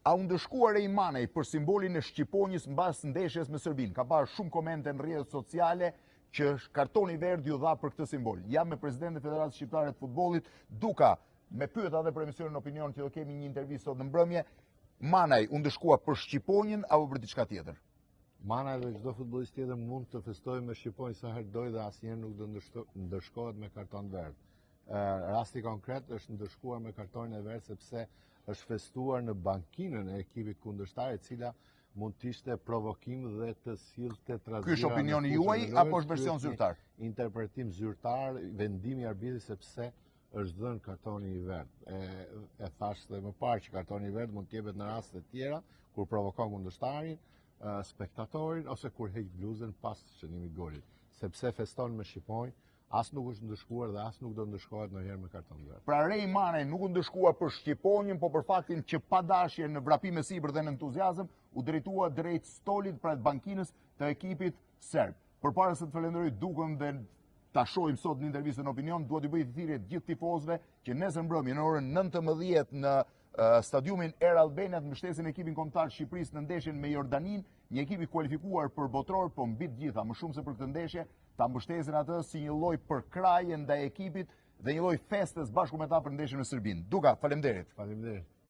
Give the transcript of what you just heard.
A u ndëshkuar e Manej për simbolin e Shqiponjës mbas ndeshjes me Serbinë? Ka parë shumë komente në rrjetet sociale që kartoni verdh ju dha për këtë simbol. Jam me presidentin e Federatës Shqiptare të Futbollit, Duka, me pyet edhe për emisionin Opinion që do kemi një intervistë sot në mbrëmje. Manaj u ndëshkua për Shqiponjën apo për diçka tjetër? Manaj dhe çdo futbollist tjetër mund të festojë me Shqiponjë sa herë dojë dhe asnjëherë nuk do ndëshkohet me karton verdh. Rasti konkret është ndëshkuar me kartonin e verdh sepse është festuar në bankinën e ekipit kundërshtar, e cila mund të ishte provokim dhe të sillte trazira. Ky është opinioni juaj apo është version zyrtar? Interpretim zyrtar, vendimi i arbitrit sepse është dhënë kartoni i verdh. E thash dhe më parë që kartoni i verdh mund të jepet në raste të tjera kur provokon kundërshtarin, spektatorin ose kur heq bluzën pas shënimit golit. Sepse feston me Shqiponjë, as nuk është ndëshkuar dhe as nuk do ndëshkohet ndonjëherë me karton verdh. Pra Rej Manej nuk u ndëshkua për Shqiponjën, po për faktin që pa dashje në vrapim me sipër dhe në entuziazëm u drejtua drejt stolit pra bankinës të ekipit serb. Përpara se të falenderoj Dukën dhe ta shohim sot në intervistën Opinion, duhet i bëj thirrje gjithë tifozëve që nesër mbrëmje në orën 19 në stadiumin Air Albania të mbështesin ekipin kombëtar të Shqipërisë në ndeshjen me Jordaninë, një ekip i kualifikuar për botror, po mbi të gjitha, më shumë se për këtë ndeshje, ta mbështesin atë si një lloj përkraje ndaj ekipit dhe një lloj festes bashku me ta për ndeshjen me Serbinë. Duka, faleminderit. Faleminderit.